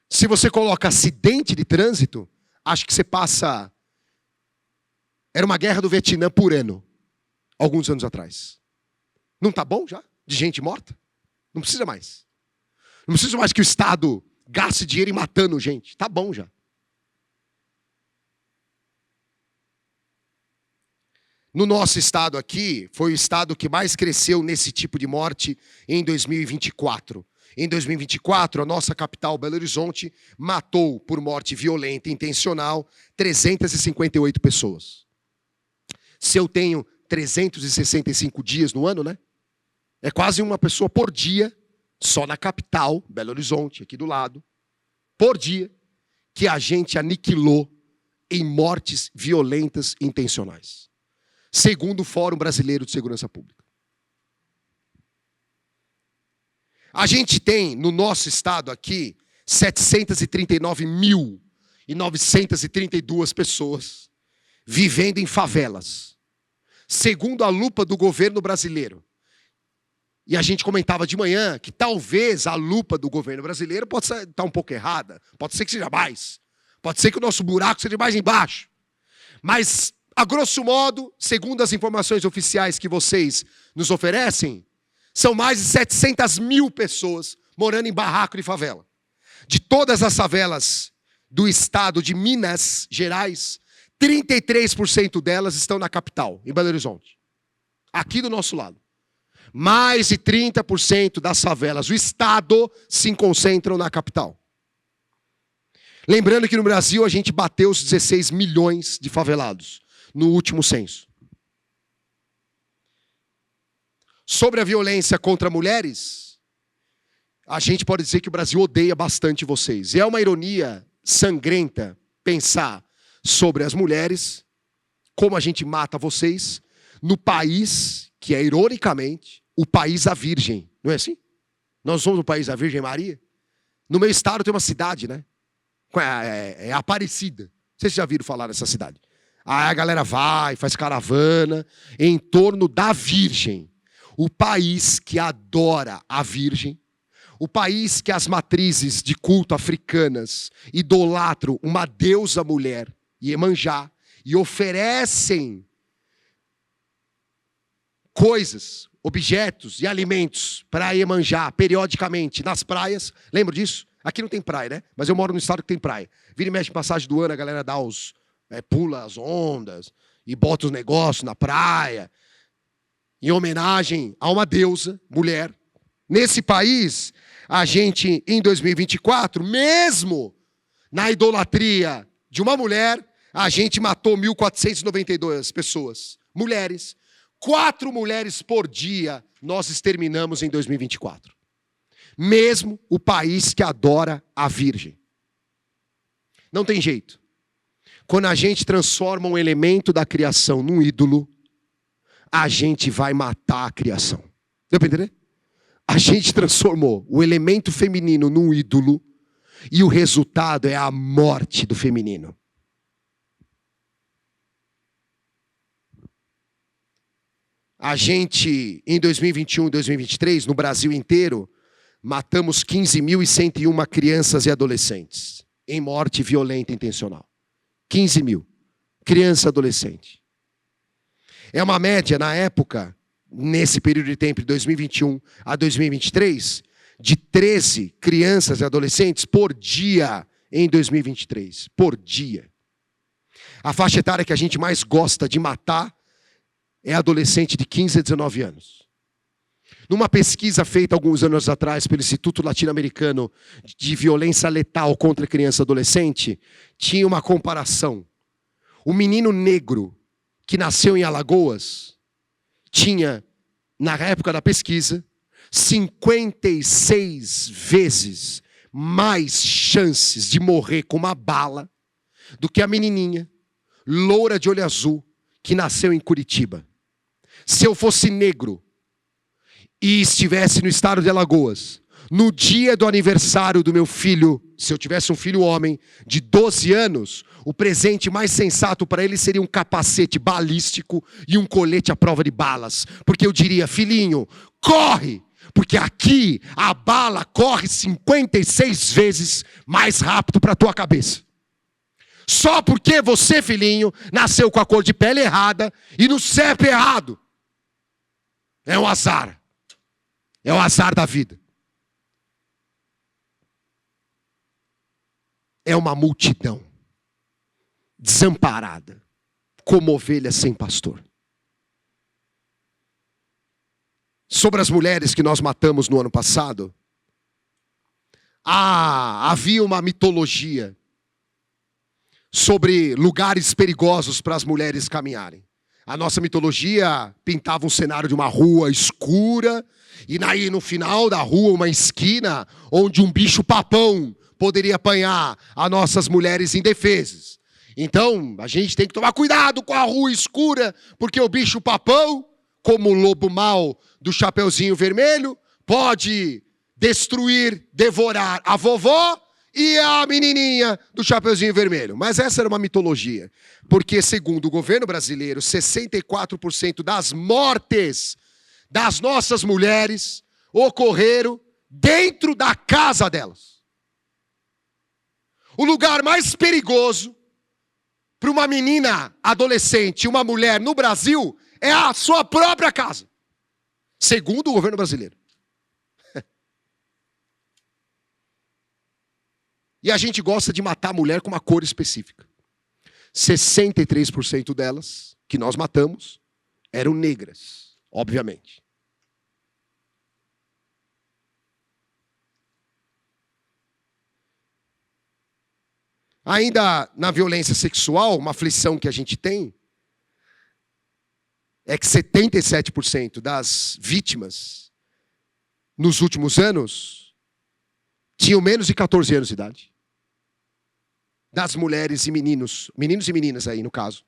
Se você coloca acidente de trânsito, acho que você passa... Era uma guerra do Vietnã por ano, alguns anos atrás. Não tá bom já? De gente morta? Não precisa mais. Não precisa mais que o Estado gaste dinheiro em matando gente. Tá bom já. No nosso estado aqui, foi o estado que mais cresceu nesse tipo de morte em 2024. Em 2024, a nossa capital, Belo Horizonte, matou por morte violenta e intencional 358 pessoas. Se eu tenho 365 dias no ano, né? É quase uma pessoa por dia, só na capital, Belo Horizonte, aqui do lado, por dia, que a gente aniquilou em mortes violentas e intencionais. Segundo o Fórum Brasileiro de Segurança Pública. A gente tem, no nosso estado aqui, 739.932 pessoas vivendo em favelas. Segundo a lupa do governo brasileiro. E a gente comentava de manhã que talvez a lupa do governo brasileiro possa estar um pouco errada. Pode ser que seja mais. Pode ser que o nosso buraco seja mais embaixo. Mas, a grosso modo, segundo as informações oficiais que vocês nos oferecem, são mais de 700 mil pessoas morando em barraco de favela. De todas as favelas do estado de Minas Gerais, 33% delas estão na capital, em Belo Horizonte. Aqui do nosso lado. Mais de 30% das favelas do estado se concentram na capital. Lembrando que no Brasil a gente bateu os 16 milhões de favelados no último censo. sobre a violência contra mulheres, a gente pode dizer que o Brasil odeia bastante vocês. E é uma ironia sangrenta pensar sobre as mulheres, como a gente mata vocês, no país que é, ironicamente, o país da Virgem. Não é assim? Nós somos o país da Virgem Maria. No meu estado tem uma cidade, né? É Aparecida. Não sei se vocês já viram falar dessa cidade. Aí a galera vai, faz caravana em torno da Virgem. O país que adora a Virgem. O país que as matrizes de culto africanas idolatram uma deusa mulher, Iemanjá, e oferecem coisas, objetos e alimentos para Iemanjá periodicamente nas praias. Lembra disso? Aqui não tem praia, né? Mas eu moro no estado que tem praia. Vira e mexe passagem do ano, a galera dá pula as ondas e bota os negócios na praia, em homenagem a uma deusa, mulher. Nesse país, a gente, em 2024, mesmo na idolatria de uma mulher, a gente matou 1.492 pessoas, mulheres. 4 mulheres por dia nós exterminamos em 2024. Mesmo o país que adora a Virgem. Não tem jeito. Quando a gente transforma um elemento da criação num ídolo, a gente vai matar a criação. Deu para entender? A gente transformou o elemento feminino num ídolo e o resultado é a morte do feminino. A gente, em 2021 e 2023, no Brasil inteiro, matamos 15.101 crianças e adolescentes em morte violenta intencional. 15 mil. Criança e adolescente. É uma média, na época, nesse período de tempo, de 2021 a 2023, de 13 crianças e adolescentes por dia em 2023. Por dia. A faixa etária que a gente mais gosta de matar é adolescente de 15 a 19 anos. Numa pesquisa feita alguns anos atrás pelo Instituto Latino-Americano de Violência Letal contra Criança e Adolescente, tinha uma comparação. O menino negro que nasceu em Alagoas tinha, na época da pesquisa, 56 vezes mais chances de morrer com uma bala do que a menininha, loura de olho azul, que nasceu em Curitiba. Se eu fosse negro e estivesse no estado de Alagoas, no dia do aniversário do meu filho, se eu tivesse um filho homem de 12 anos, o presente mais sensato para ele seria um capacete balístico e um colete à prova de balas. Porque eu diria, filhinho, corre! Porque aqui a bala corre 56 vezes mais rápido para a tua cabeça. Só porque você, filhinho, nasceu com a cor de pele errada e no CEP errado. É um azar. É o azar da vida. É uma multidão desamparada, como ovelha sem pastor. Sobre as mulheres que nós matamos no ano passado, havia uma mitologia sobre lugares perigosos para as mulheres caminharem. A nossa mitologia pintava um cenário de uma rua escura, e aí no final da rua, uma esquina, onde um bicho-papão poderia apanhar as nossas mulheres indefesas. Então, a gente tem que tomar cuidado com a rua escura, porque o bicho-papão, como o lobo mau do Chapeuzinho Vermelho, pode destruir, devorar a vovó e a menininha do Chapeuzinho Vermelho. Mas essa era uma mitologia. Porque, segundo o governo brasileiro, 64% das mortes das nossas mulheres ocorreram dentro da casa delas. O lugar mais perigoso para uma menina adolescente, uma mulher no Brasil, é a sua própria casa. Segundo o governo brasileiro. E a gente gosta de matar a mulher com uma cor específica. 63% delas, que nós matamos, eram negras, obviamente. Ainda na violência sexual, uma aflição que a gente tem, é que 77% das vítimas nos últimos anos tinham menos de 14 anos de idade. Das mulheres e meninos e meninas aí no caso,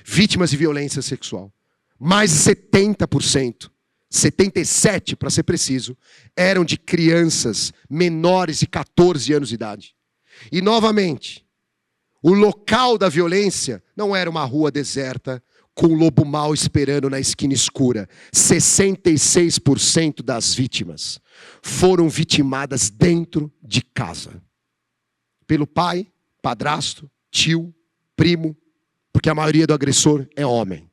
vítimas de violência sexual. Mais de 70%, 77% para ser preciso, eram de crianças menores de 14 anos de idade. E novamente, o local da violência não era uma rua deserta com um lobo mau esperando na esquina escura. 66% das vítimas foram vitimadas dentro de casa. Pelo pai, padrasto, tio, primo, porque a maioria do agressor é homem.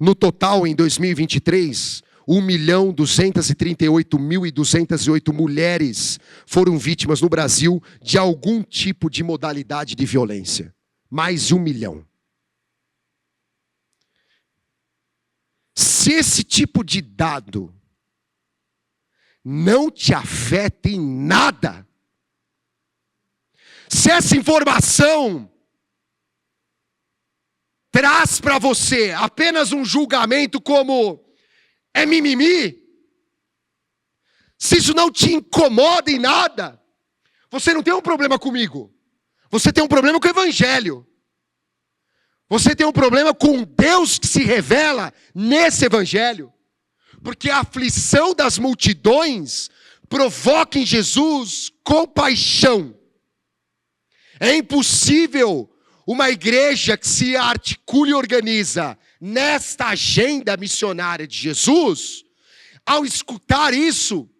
No total, em 2023, 1.238.208 mulheres foram vítimas no Brasil de algum tipo de modalidade de violência. Mais de 1 milhão. Se esse tipo de dado não te afeta em nada, se essa informação traz para você apenas um julgamento como é mimimi, se isso não te incomoda em nada, você não tem um problema comigo. Você tem um problema com o Evangelho. Você tem um problema com Deus que se revela nesse Evangelho. Porque a aflição das multidões provoca em Jesus compaixão. É impossível uma igreja que se articula e organiza nesta agenda missionária de Jesus, ao escutar isso,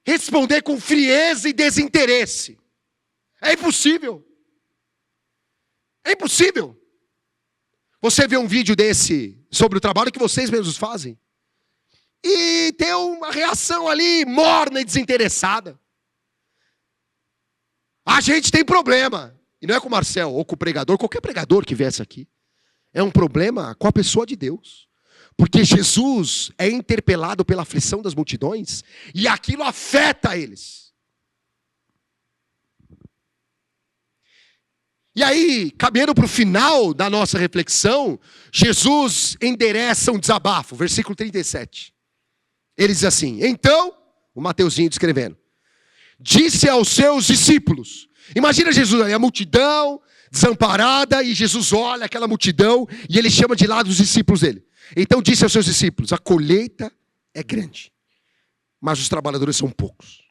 responder com frieza e desinteresse. É impossível. É impossível. Você vê um vídeo desse sobre o trabalho que vocês mesmos fazem e tem uma reação ali morna e desinteressada. A gente tem problema. E não é com o Marcel ou com o pregador, qualquer pregador que viesse aqui. É um problema com a pessoa de Deus. Porque Jesus é interpelado pela aflição das multidões e aquilo afeta eles. E aí, caminhando para o final da nossa reflexão, Jesus endereça um desabafo, versículo 37. Ele diz assim: então, o Mateuzinho descrevendo, disse aos seus discípulos. Imagina Jesus ali, a multidão desamparada, e Jesus olha aquela multidão e ele chama de lado os discípulos dele. Então disse aos seus discípulos: a colheita é grande, mas os trabalhadores são poucos.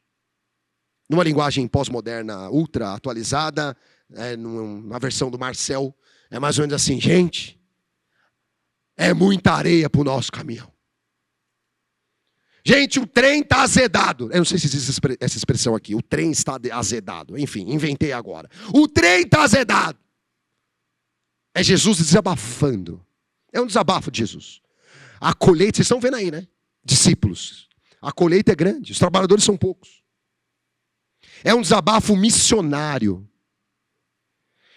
Numa linguagem pós-moderna, ultra atualizada, numa versão do Marcel, é mais ou menos assim: gente, é muita areia para o nosso caminhão. Gente, o trem está azedado. Eu não sei se existe essa expressão aqui. O trem está azedado. Enfim, inventei agora. O trem está azedado. É Jesus desabafando. É um desabafo de Jesus. A colheita, vocês estão vendo aí, né? Discípulos. A colheita é grande, os trabalhadores são poucos. É um desabafo missionário.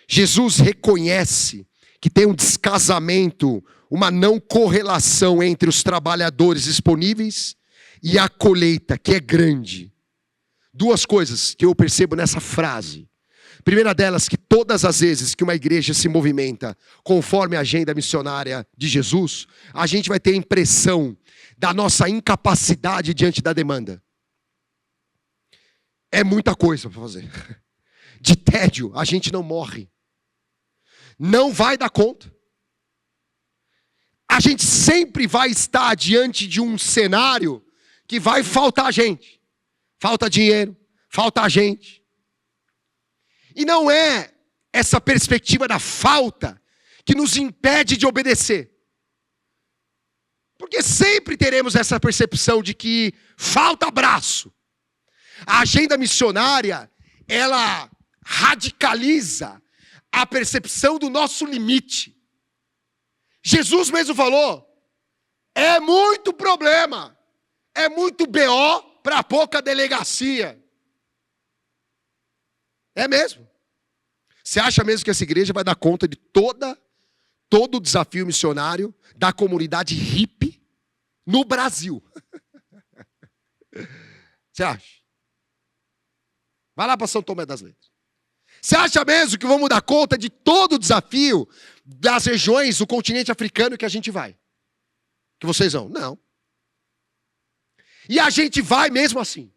Jesus reconhece que tem um descasamento, uma não correlação entre os trabalhadores disponíveis e a colheita, que é grande. Duas coisas que eu percebo nessa frase. Primeira delas, que todas as vezes que uma igreja se movimenta conforme a agenda missionária de Jesus, a gente vai ter a impressão da nossa incapacidade diante da demanda. É muita coisa para fazer. De tédio, a gente não morre. Não vai dar conta. A gente sempre vai estar diante de um cenário que vai faltar gente. Falta dinheiro, falta gente. E não é essa perspectiva da falta que nos impede de obedecer. Porque sempre teremos essa percepção de que falta braço. A agenda missionária, ela radicaliza a percepção do nosso limite. Jesus mesmo falou, é muito problema, é muito BO para pouca delegacia. É mesmo. Você acha mesmo que essa igreja vai dar conta de todo o desafio missionário da comunidade hippie no Brasil? Você acha? Vai lá para São Tomé das Letras. Você acha mesmo que vamos dar conta de todo o desafio das regiões do continente africano que a gente vai? Que vocês vão? Não. E a gente vai mesmo assim.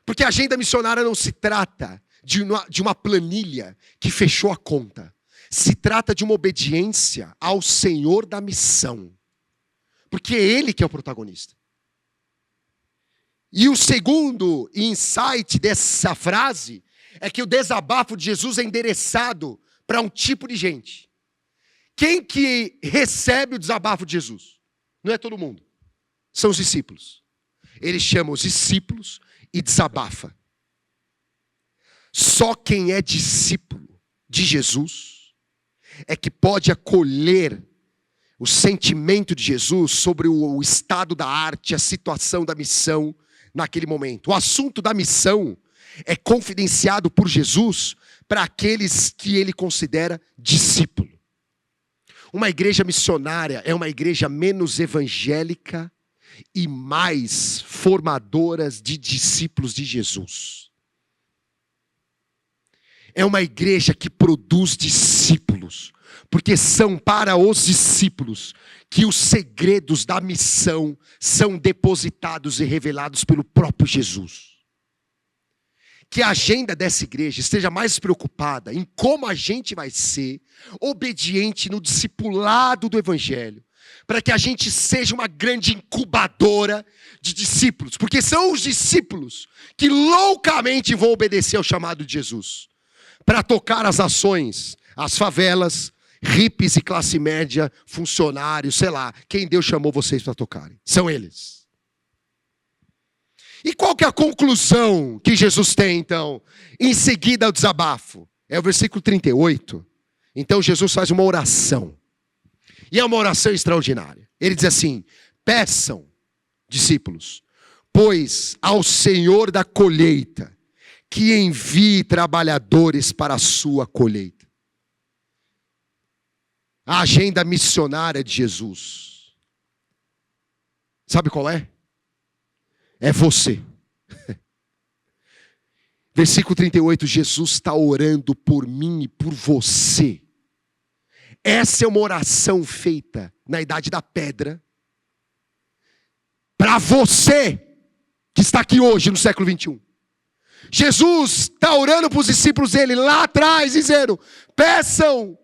Porque a agenda missionária não se trata de uma planilha que fechou a conta. Se trata de uma obediência ao Senhor da missão. Porque é Ele que é o protagonista. E o segundo insight dessa frase é que o desabafo de Jesus é endereçado para um tipo de gente. Quem que recebe o desabafo de Jesus? Não é todo mundo. São os discípulos. Ele chama os discípulos e desabafa. Só quem é discípulo de Jesus é que pode acolher o sentimento de Jesus sobre o estado da arte, a situação da missão naquele momento. O assunto da missão é confidenciado por Jesus para aqueles que ele considera discípulo. Uma igreja missionária é uma igreja menos evangélica e mais formadoras de discípulos de Jesus. É uma igreja que produz discípulos, porque são para os discípulos que os segredos da missão são depositados e revelados pelo próprio Jesus. Que a agenda dessa igreja esteja mais preocupada em como a gente vai ser obediente no discipulado do evangelho, para que a gente seja uma grande incubadora de discípulos, porque são os discípulos que loucamente vão obedecer ao chamado de Jesus, para tocar as nações, as favelas, hippies e classe média, funcionários, sei lá, quem Deus chamou vocês para tocarem. São eles. E qual que é a conclusão que Jesus tem, então, em seguida ao desabafo? É o versículo 38. Então Jesus faz uma oração. E é uma oração extraordinária. Ele diz assim: peçam, discípulos, pois ao Senhor da colheita, que envie trabalhadores para a sua colheita. A agenda missionária de Jesus. Sabe qual é? É você. Versículo 38, Jesus está orando por mim e por você. Essa é uma oração feita na idade da pedra, para você, que está aqui hoje no século 21. Jesus está orando para os discípulos dele lá atrás, dizendo: peçam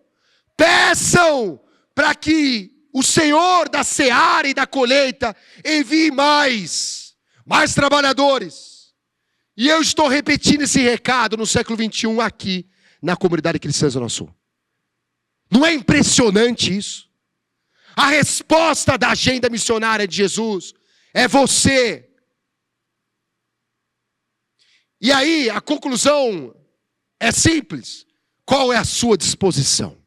para que o Senhor da seara e da colheita envie mais trabalhadores. E eu estou repetindo esse recado no século 21 aqui na comunidade cristã Zona Sul. Não é impressionante isso? A resposta da agenda missionária de Jesus é você. E aí a conclusão é simples. Qual é a sua disposição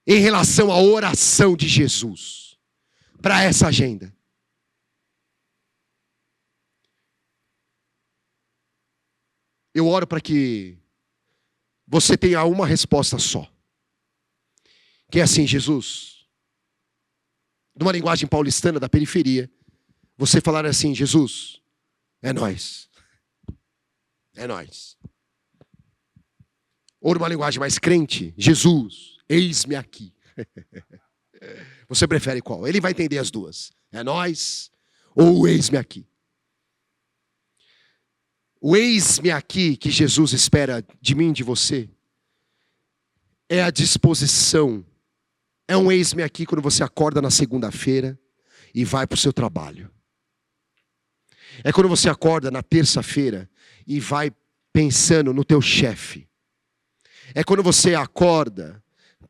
em relação à oração de Jesus para essa agenda? Eu oro para que você tenha uma resposta só. Que é assim: Jesus, numa linguagem paulistana da periferia, você falar assim: Jesus, é nós. É nós. Ou numa linguagem mais crente: Jesus, eis-me aqui. Você prefere qual? Ele vai entender as duas. É nós ou eis-me aqui. O eis-me aqui que Jesus espera de mim, de você, é a disposição. É um eis-me aqui quando você acorda na segunda-feira e vai para o seu trabalho. É quando você acorda na terça-feira e vai pensando no teu chefe. É quando você acorda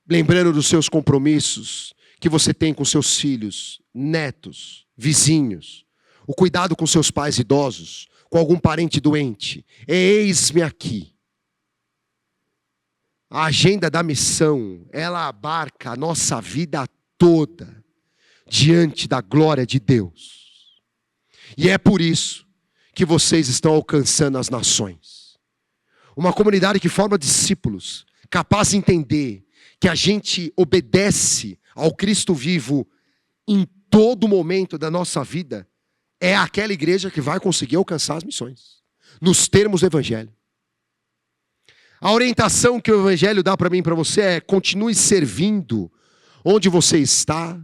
lembrando dos seus compromissos que você tem com seus filhos, netos, vizinhos, o cuidado com seus pais idosos, com algum parente doente. Eis-me aqui. A agenda da missão, ela abarca a nossa vida toda diante da glória de Deus. E é por isso que vocês estão alcançando as nações. Uma comunidade que forma discípulos, capaz de entender que a gente obedece ao Cristo vivo em todo momento da nossa vida, é aquela igreja que vai conseguir alcançar as missões, nos termos do evangelho. A orientação que o Evangelho dá para mim e para você é: continue servindo onde você está,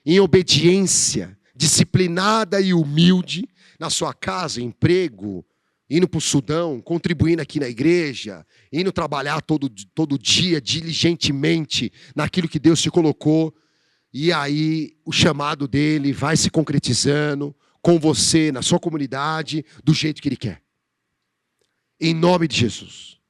em obediência, disciplinada e humilde, na sua casa, emprego, indo para o Sudão, contribuindo aqui na igreja, indo trabalhar todo dia, diligentemente, naquilo que Deus te colocou. E aí o chamado dele vai se concretizando com você, na sua comunidade, do jeito que ele quer. Em nome de Jesus.